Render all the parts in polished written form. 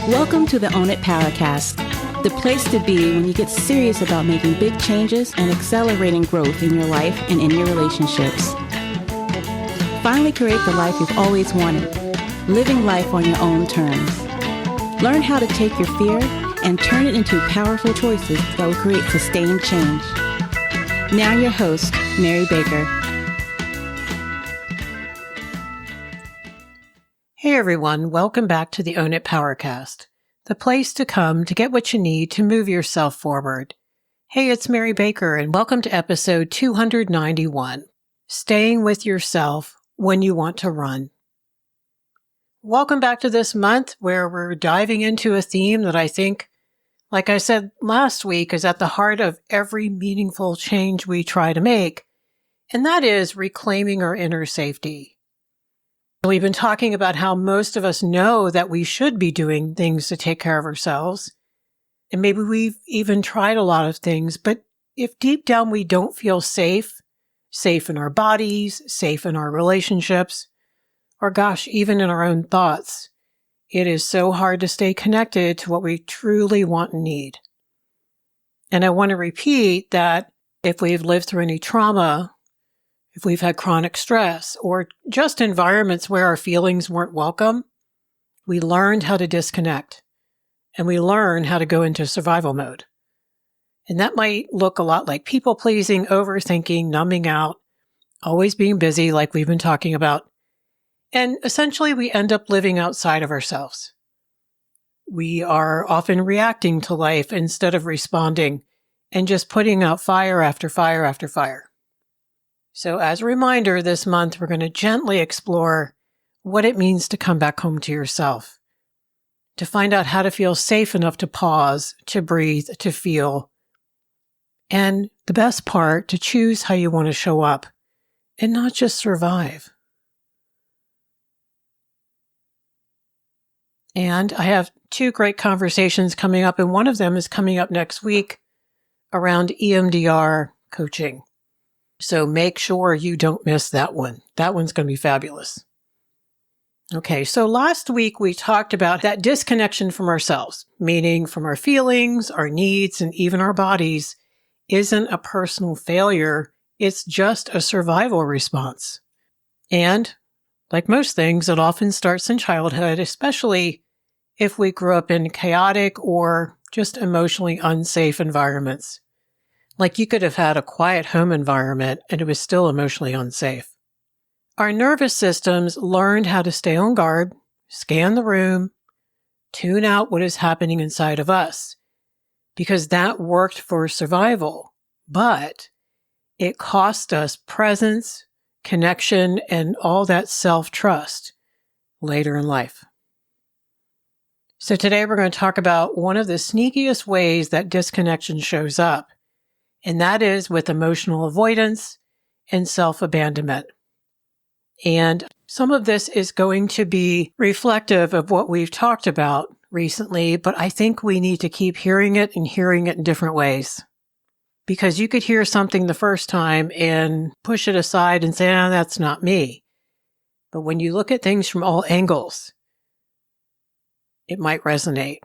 Welcome to the Own It Powercast, the place to be when you get serious about making big changes and accelerating growth in your life and in your relationships. Finally create the life you've always wanted, living life on your own terms. Learn how to take your fear and turn it into powerful choices that will create sustained change. Now your host, Mary Baker. Hey everyone, welcome back to the Own It Powercast, the place to come to get what you need to move yourself forward. Hey, it's Mary Baker and welcome to episode 291, Staying with Yourself When You Want to Run. Welcome back to this month where we're diving into a theme that I think, like I said last week, is at the heart of every meaningful change we try to make, and that is reclaiming our inner safety. We've been talking about how most of us know that we should be doing things to take care of ourselves. And maybe we've even tried a lot of things, but if deep down we don't feel safe in our bodies, safe in our relationships, or gosh, even in our own thoughts, it is so hard to stay connected to what we truly want and need. And I want to repeat that if we've lived through any trauma, if we've had chronic stress, or just environments where our feelings weren't welcome, we learned how to disconnect and we learn how to go into survival mode. And that might look a lot like people pleasing, overthinking, numbing out, always being busy like we've been talking about. And essentially we end up living outside of ourselves. We are often reacting to life instead of responding and just putting out fire after fire after fire. So as a reminder, this month, we're going to gently explore what it means to come back home to yourself, to find out how to feel safe enough to pause, to breathe, to feel, and the best part, to choose how you want to show up and not just survive. And I have two great conversations coming up, and one of them is coming up next week around EMDR coaching. So make sure you don't miss that one. That one's going to be fabulous. Okay, so last week we talked about that disconnection from ourselves, meaning from our feelings, our needs, and even our bodies, isn't a personal failure. It's just a survival response. And like most things, it often starts in childhood, especially if we grew up in chaotic or just emotionally unsafe environments. Like you could have had a quiet home environment and it was still emotionally unsafe. Our nervous systems learned how to stay on guard, scan the room, tune out what is happening inside of us, because that worked for survival. But it cost us presence, connection, and all that self-trust later in life. So today we're going to talk about one of the sneakiest ways that disconnection shows up. And that is with emotional avoidance and self-abandonment. And some of this is going to be reflective of what we've talked about recently, but I think we need to keep hearing it and hearing it in different ways. Because you could hear something the first time and push it aside and say, that's not me. But when you look at things from all angles, it might resonate.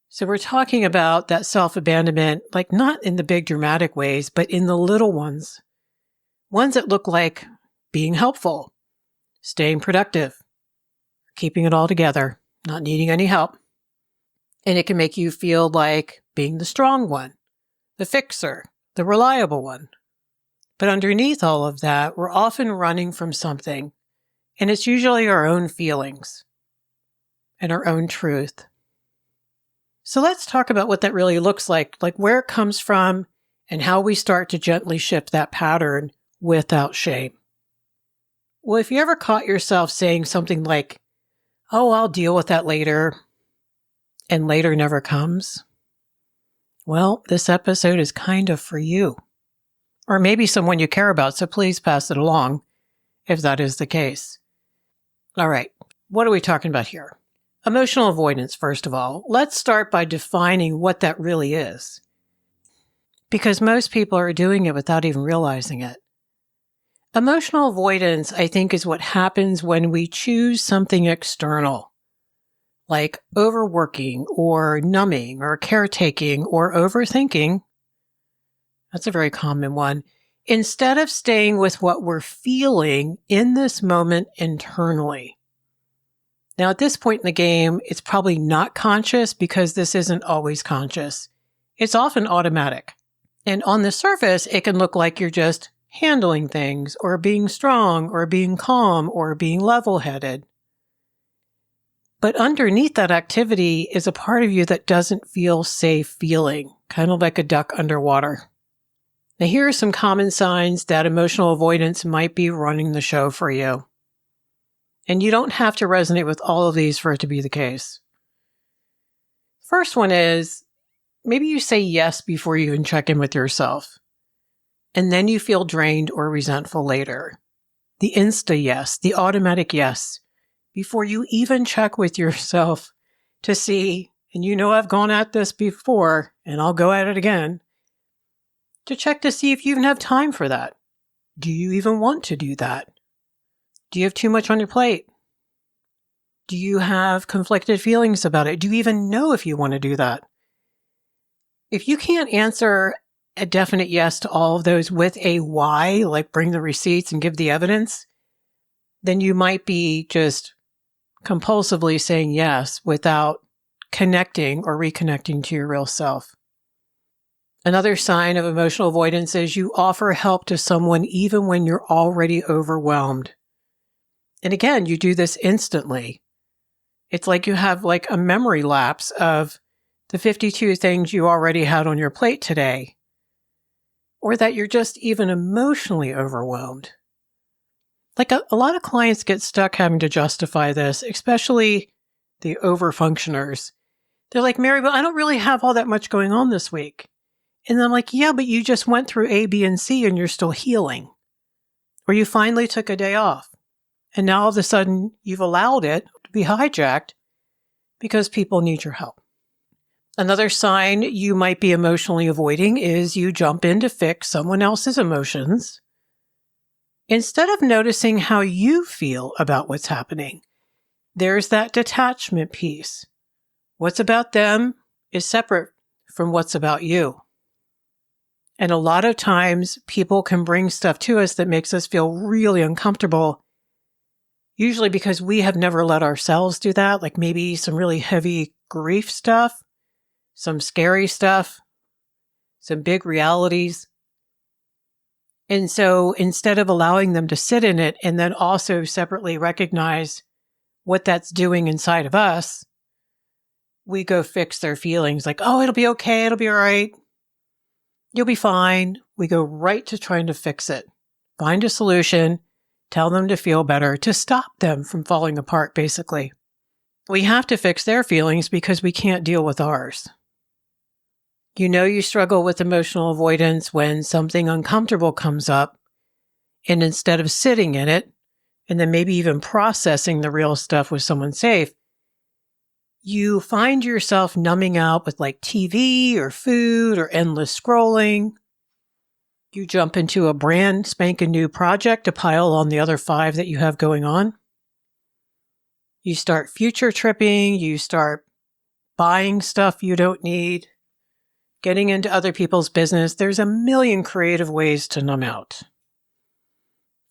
So we're talking about that self-abandonment, like not in the big dramatic ways, but in the little ones. Ones that look like being helpful, staying productive, keeping it all together, not needing any help. And it can make you feel like being the strong one, the fixer, the reliable one. But underneath all of that, we're often running from something, and it's usually our own feelings and our own truth. So let's talk about what that really looks like where it comes from and how we start to gently shift that pattern without shame. Well, if you ever caught yourself saying something like, I'll deal with that later, and later never comes, well, this episode is kind of for you. Or maybe someone you care about, so please pass it along if that is the case. All right, what are we talking about here? Emotional avoidance, first of all. Let's start by defining what that really is. Because most people are doing it without even realizing it. Emotional avoidance, I think, is what happens when we choose something external, like overworking or numbing or caretaking or overthinking. That's a very common one. Instead of staying with what we're feeling in this moment internally. Now, at this point in the game, it's probably not conscious because this isn't always conscious. It's often automatic. And on the surface, it can look like you're just handling things or being strong or being calm or being level-headed. But underneath that activity is a part of you that doesn't feel safe feeling, kind of like a duck underwater. Now, here are some common signs that emotional avoidance might be running the show for you. And you don't have to resonate with all of these for it to be the case. First one is, maybe you say yes before you even check in with yourself. And then you feel drained or resentful later. The insta yes, the automatic yes, before you even check with yourself to see, and you know I've gone at this before, and I'll go at it again, to check to see if you even have time for that. Do you even want to do that? Do you have too much on your plate? Do you have conflicted feelings about it? Do you even know if you want to do that? If you can't answer a definite yes to all of those with a why, like bring the receipts and give the evidence, then you might be just compulsively saying yes without connecting or reconnecting to your real self. Another sign of emotional avoidance is you offer help to someone even when you're already overwhelmed. And again, you do this instantly. It's like you have like a memory lapse of the 52 things you already had on your plate today, or that you're just even emotionally overwhelmed. Like a lot of clients get stuck having to justify this, especially the overfunctioners. They're like, Mary, but I don't really have all that much going on this week. And I'm like, yeah, but you just went through A, B, and C and you're still healing. Or you finally took a day off. And now all of a sudden you've allowed it to be hijacked because people need your help. Another sign you might be emotionally avoiding is you jump in to fix someone else's emotions instead of noticing how you feel about what's happening. There's that detachment piece. What's about them is separate from what's about you. And a lot of times people can bring stuff to us that makes us feel really uncomfortable, usually because we have never let ourselves do that, like maybe some really heavy grief stuff, some scary stuff, some big realities. And so instead of allowing them to sit in it and then also separately recognize what that's doing inside of us, we go fix their feelings like, oh, it'll be okay, it'll be all right. You'll be fine. We go right to trying to fix it. Find a solution, tell them to feel better, to stop them from falling apart, basically. We have to fix their feelings because we can't deal with ours. You know you struggle with emotional avoidance when something uncomfortable comes up, and instead of sitting in it, and then maybe even processing the real stuff with someone safe, you find yourself numbing out with like TV or food or endless scrolling. You jump into a brand spanking new project to pile on the other 5 that you have going on. You start future tripping. You start buying stuff you don't need, getting into other people's business. There's a million creative ways to numb out.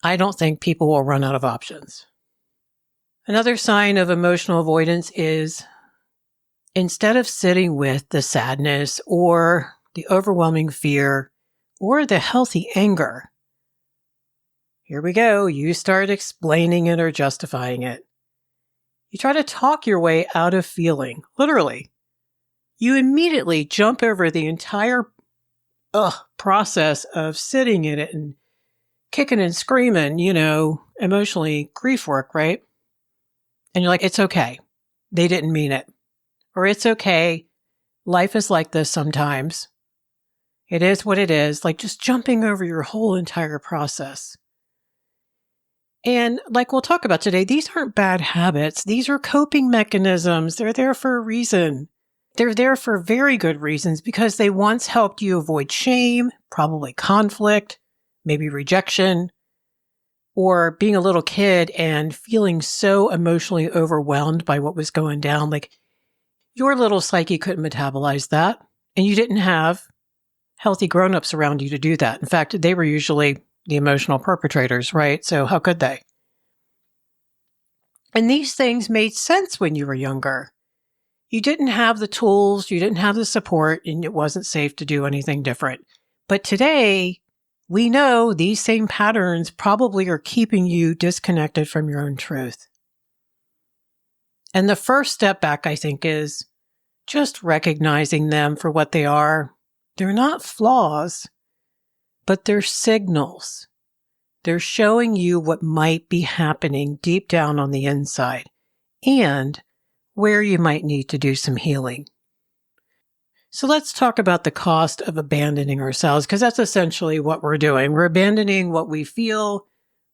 I don't think people will run out of options. Another sign of emotional avoidance is instead of sitting with the sadness or the overwhelming fear or the healthy anger, here we go, you start explaining it or justifying it. You try to talk your way out of feeling, literally. You immediately jump over the entire process of sitting in it and kicking and screaming, emotionally grief work, right? And you're like, it's okay. They didn't mean it. Or it's okay. Life is like this sometimes. It is what it is. Like just jumping over your whole entire process. And like we'll talk about today, these aren't bad habits. These are coping mechanisms. They're there for a reason. They're there for very good reasons because they once helped you avoid shame, probably conflict, maybe rejection. or being a little kid and feeling so emotionally overwhelmed by what was going down. Like your little psyche couldn't metabolize that. And you didn't have healthy grown-ups around you to do that. In fact, they were usually the emotional perpetrators, right? So how could they? And these things made sense when you were younger. You didn't have the tools, you didn't have the support, and it wasn't safe to do anything different. But today, we know these same patterns probably are keeping you disconnected from your own truth. And the first step back, I think, is just recognizing them for what they are. They're not flaws, but they're signals. They're showing you what might be happening deep down on the inside and where you might need to do some healing. So let's talk about the cost of abandoning ourselves, because that's essentially what we're doing. We're abandoning what we feel,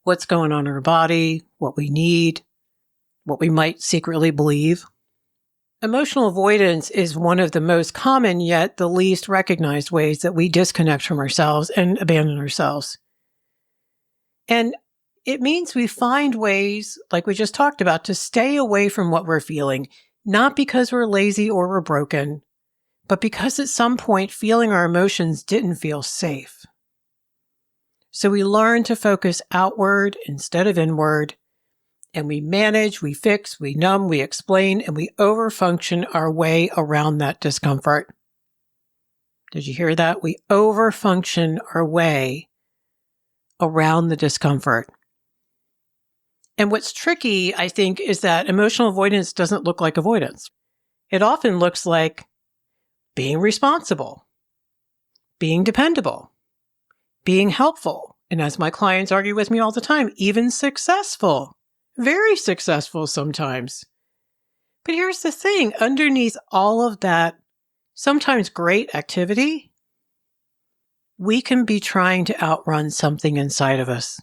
what's going on in our body, what we need, what we might secretly believe. Emotional avoidance is one of the most common yet the least recognized ways that we disconnect from ourselves and abandon ourselves. And it means we find ways, like we just talked about, to stay away from what we're feeling, not because we're lazy or we're broken, but because at some point feeling our emotions didn't feel safe. So we learn to focus outward instead of inward, and we manage, we fix, we numb, we explain, and we overfunction our way around that discomfort. Did you hear that? We overfunction our way around the discomfort. And what's tricky, I think, is that emotional avoidance doesn't look like avoidance. It often looks like being responsible, being dependable, being helpful, and as my clients argue with me all the time, even successful, very successful sometimes. But here's the thing, underneath all of that, sometimes great activity, we can be trying to outrun something inside of us.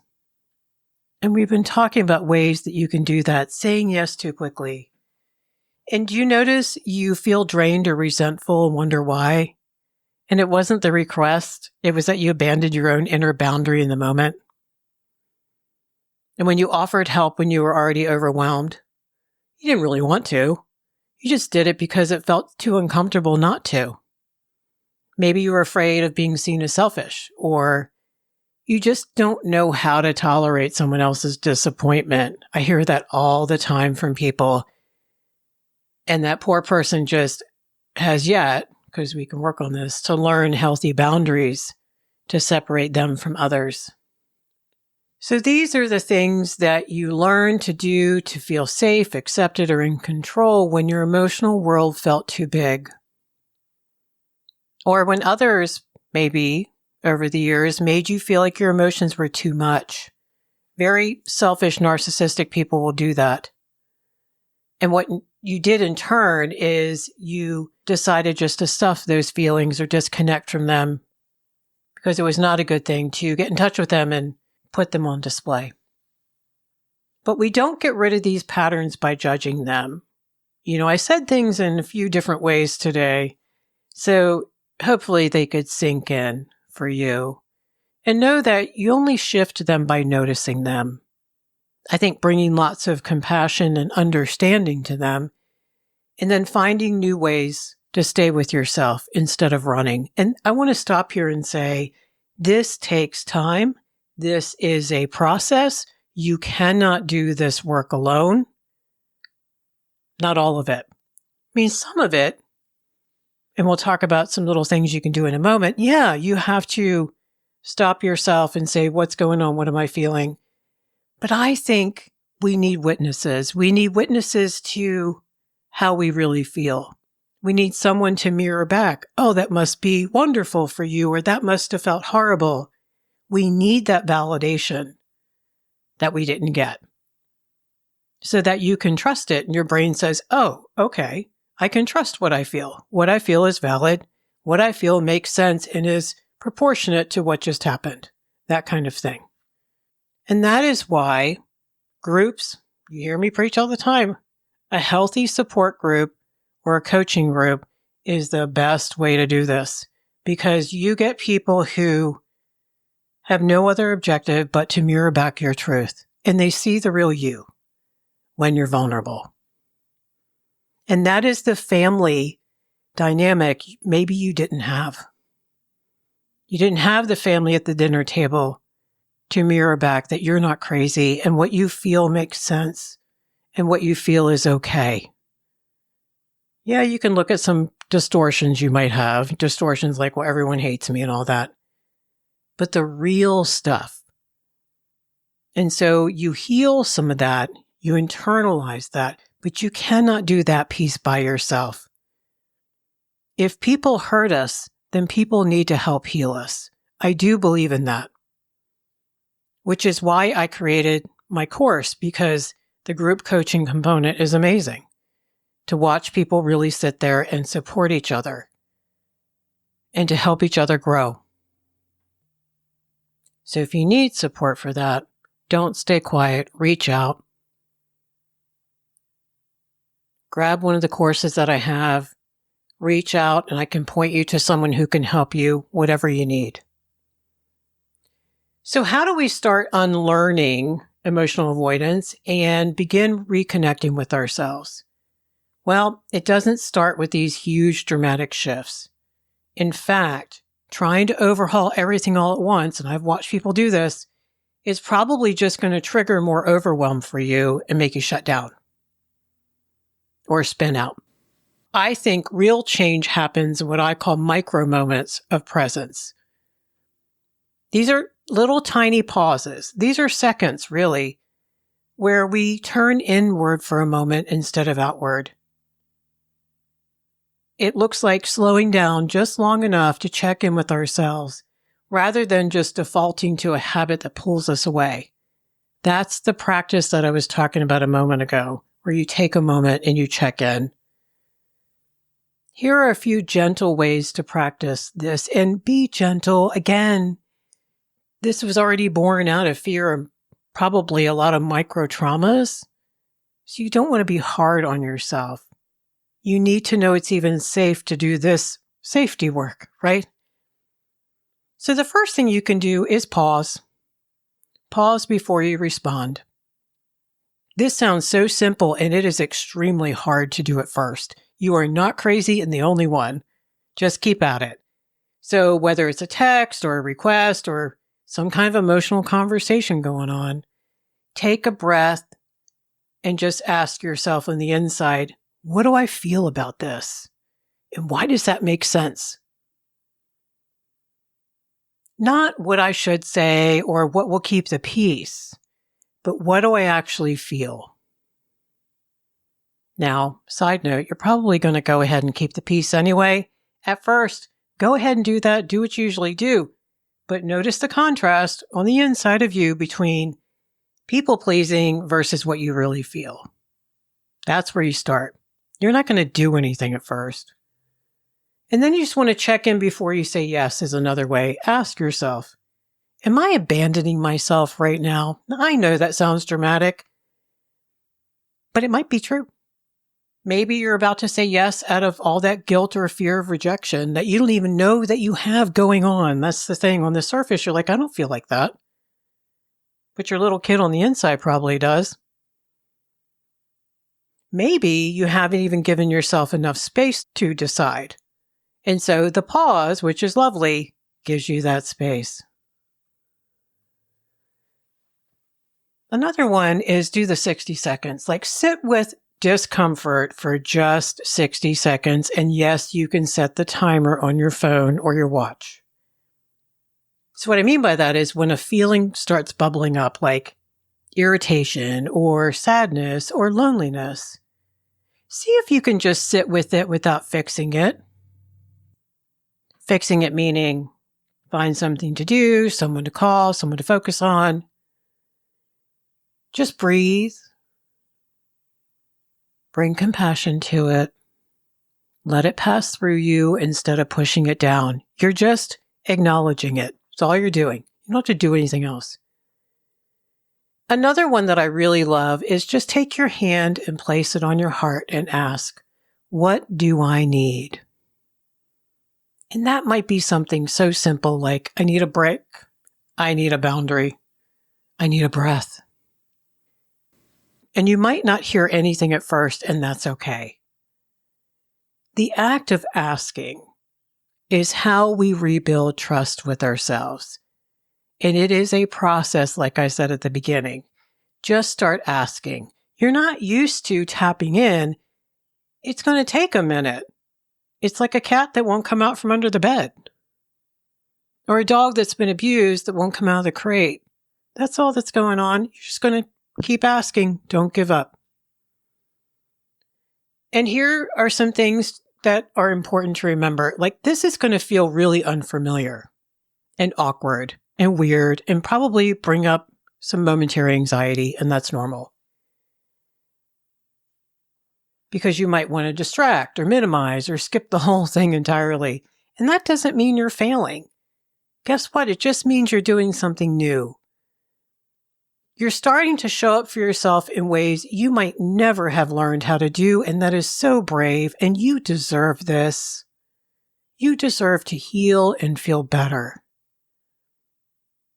And we've been talking about ways that you can do that, saying yes too quickly. And do you notice you feel drained or resentful and wonder why? And it wasn't the request. It was that you abandoned your own inner boundary in the moment. And when you offered help when you were already overwhelmed, you didn't really want to. You just did it because it felt too uncomfortable not to. Maybe you were afraid of being seen as selfish, or you just don't know how to tolerate someone else's disappointment. I hear that all the time from people. And that poor person just has yet, because we can work on this, to learn healthy boundaries to separate them from others. So these are the things that you learn to do to feel safe, accepted, or in control when your emotional world felt too big. Or when others, maybe over the years, made you feel like your emotions were too much. Very selfish, narcissistic people will do that. And what you did in turn is you decided just to stuff those feelings or disconnect from them because it was not a good thing to get in touch with them and put them on display. But we don't get rid of these patterns by judging them. You know, I said things in a few different ways today, so hopefully they could sink in for you. And know that you only shift them by noticing them. I think bringing lots of compassion and understanding to them, and then finding new ways to stay with yourself instead of running. And I want to stop here and say, this takes time. This is a process. You cannot do this work alone. Not all of it. I mean, some of it, and we'll talk about some little things you can do in a moment. Yeah, you have to stop yourself and say, what's going on? What am I feeling? But I think we need witnesses. We need witnesses to how we really feel. We need someone to mirror back. Oh, that must be wonderful for you, or that must have felt horrible. We need that validation that we didn't get so that you can trust it. And your brain says, oh, okay, I can trust what I feel. What I feel is valid. What I feel makes sense and is proportionate to what just happened. That kind of thing. And that is why groups, you hear me preach all the time, a healthy support group or a coaching group is the best way to do this, because you get people who have no other objective but to mirror back your truth, and they see the real you when you're vulnerable. And that is the family dynamic maybe you didn't have. You didn't have the family at the dinner table to mirror back that you're not crazy and what you feel makes sense and what you feel is okay. Yeah, you can look at some distortions you might have, distortions like, well, everyone hates me and all that, but the real stuff. And so you heal some of that, you internalize that, but you cannot do that piece by yourself. If people hurt us, then people need to help heal us. I do believe in that, which is why I created my course, because the group coaching component is amazing. To watch people really sit there and support each other and to help each other grow. So if you need support for that, don't stay quiet, reach out. Grab one of the courses that I have, reach out, and I can point you to someone who can help you, whatever you need. So how do we start unlearning emotional avoidance and begin reconnecting with ourselves? Well, it doesn't start with these huge dramatic shifts. In fact, trying to overhaul everything all at once, and I've watched people do this, is probably just going to trigger more overwhelm for you and make you shut down or spin out. I think real change happens in what I call micro moments of presence. These are little tiny pauses. These are seconds, really, where we turn inward for a moment instead of outward. It looks like slowing down just long enough to check in with ourselves, rather than just defaulting to a habit that pulls us away. That's the practice that I was talking about a moment ago, where you take a moment and you check in. Here are a few gentle ways to practice this, and be gentle. Again, this was already born out of fear and probably a lot of micro traumas. So you don't want to be hard on yourself. You need to know it's even safe to do this safety work, right? So the first thing you can do is pause. Pause before you respond. This sounds so simple, and it is extremely hard to do at first. You are not crazy and the only one. Just keep at it. So whether it's a text or a request or some kind of emotional conversation going on, take a breath and just ask yourself on the inside, what do I feel about this? And why does that make sense? Not what I should say or what will keep the peace, but what do I actually feel? Now, side note, you're probably going to go ahead and keep the peace anyway. At first, go ahead and do that. Do what you usually do. But notice the contrast on the inside of you between people-pleasing versus what you really feel. That's where you start. You're not going to do anything at first. And then you just want to check in before you say yes is another way. Ask yourself, am I abandoning myself right now? I know that sounds dramatic, but it might be true. Maybe you're about to say yes out of all that guilt or fear of rejection that you don't even know that you have going on. That's the thing. On the surface, you're like, I don't feel like that. But your little kid on the inside probably does. Maybe you haven't even given yourself enough space to decide. And so the pause, which is lovely, gives you that space. Another one is do the 60 seconds. Like sit with discomfort for just 60 seconds. And yes, you can set the timer on your phone or your watch. So what I mean by that is when a feeling starts bubbling up, like irritation or sadness or loneliness, see if you can just sit with it without fixing it. Fixing it meaning find something to do, someone to call, someone to focus on. Just breathe. Bring compassion to it. Let it pass through you instead of pushing it down. You're just acknowledging it. It's all you're doing. You don't have to do anything else. Another one that I really love is just take your hand and place it on your heart and ask, what do I need? And that might be something so simple like, I need a break. I need a boundary. I need a breath. And you might not hear anything at first, and that's okay. The act of asking is how we rebuild trust with ourselves. And it is a process, like I said at the beginning. Just start asking. You're not used to tapping in. It's going to take a minute. It's like a cat that won't come out from under the bed. Or a dog that's been abused that won't come out of the crate. That's all that's going on. You're just going to keep asking. Don't give up. And here are some things that are important to remember. Like, this is going to feel really unfamiliar and awkward and weird and probably bring up some momentary anxiety, and that's normal. Because you might want to distract or minimize or skip the whole thing entirely. And that doesn't mean you're failing. Guess what? It just means you're doing something new. You're starting to show up for yourself in ways you might never have learned how to do, and that is so brave, and you deserve this. You deserve to heal and feel better.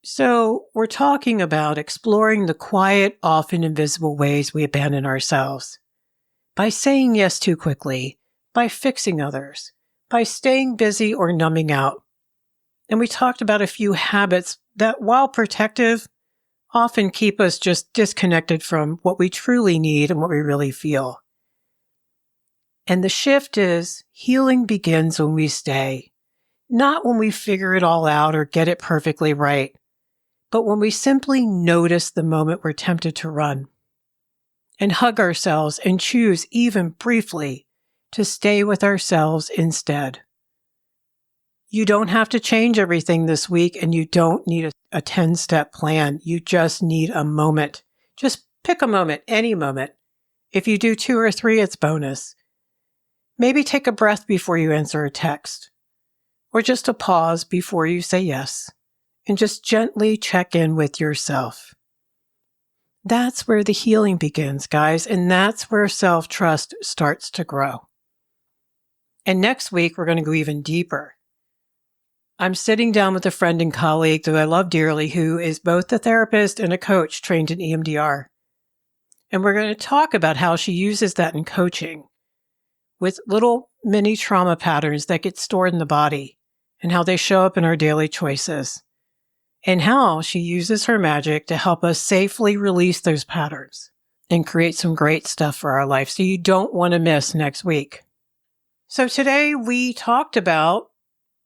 So, we're talking about exploring the quiet, often invisible ways we abandon ourselves. By saying yes too quickly, by fixing others, by staying busy or numbing out. And we talked about a few habits that, while protective, often keep us just disconnected from what we truly need and what we really feel. And the shift is healing begins when we stay, not when we figure it all out or get it perfectly right, but when we simply notice the moment we're tempted to run and hug ourselves and choose, even briefly, to stay with ourselves instead. You don't have to change everything this week, and you don't need a 10-step plan. You just need a moment. Just pick a moment, any moment. If you do 2 or 3, it's bonus. Maybe take a breath before you answer a text, or just a pause before you say yes, and just gently check in with yourself. That's where the healing begins, guys, and that's where self-trust starts to grow. And next week, we're going to go even deeper. I'm sitting down with a friend and colleague that I love dearly, who is both a therapist and a coach trained in EMDR. And we're going to talk about how she uses that in coaching with little mini trauma patterns that get stored in the body and how they show up in our daily choices, and how she uses her magic to help us safely release those patterns and create some great stuff for our life. So you don't want to miss next week. So today we talked about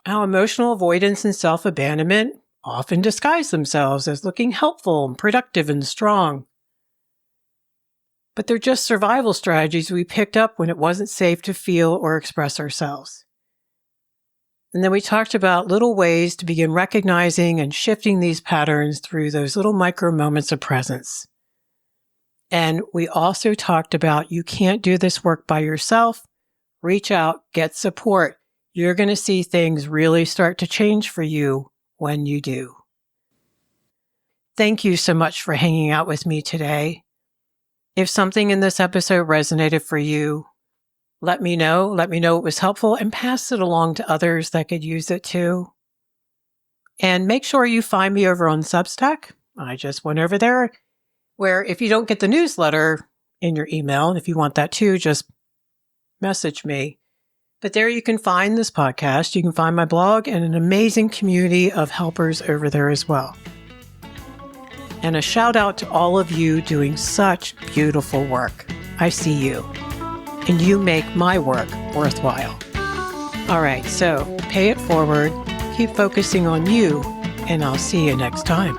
how emotional avoidance and self-abandonment often disguise themselves as looking helpful and productive and strong. But they're just survival strategies we picked up when it wasn't safe to feel or express ourselves. And then we talked about little ways to begin recognizing and shifting these patterns through those little micro moments of presence. And we also talked about you can't do this work by yourself. Reach out, get support. You're going to see things really start to change for you when you do. Thank you so much for hanging out with me today. If something in this episode resonated for you, let me know. Let me know it was helpful, and pass it along to others that could use it too. And make sure you find me over on Substack. I just went over there, where if you don't get the newsletter in your email, and if you want that too, just message me. But there you can find this podcast, you can find my blog, and an amazing community of helpers over there as well. And a shout out to all of you doing such beautiful work. I see you, and you make my work worthwhile. All right, so pay it forward, keep focusing on you, and I'll see you next time.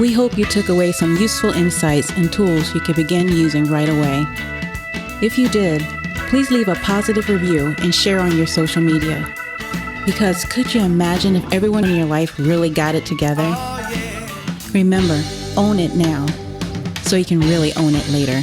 We hope you took away some useful insights and tools you can begin using right away. If you did, please leave a positive review and share on your social media. Because could you imagine if everyone in your life really got it together? Remember, own it now, so you can really own it later.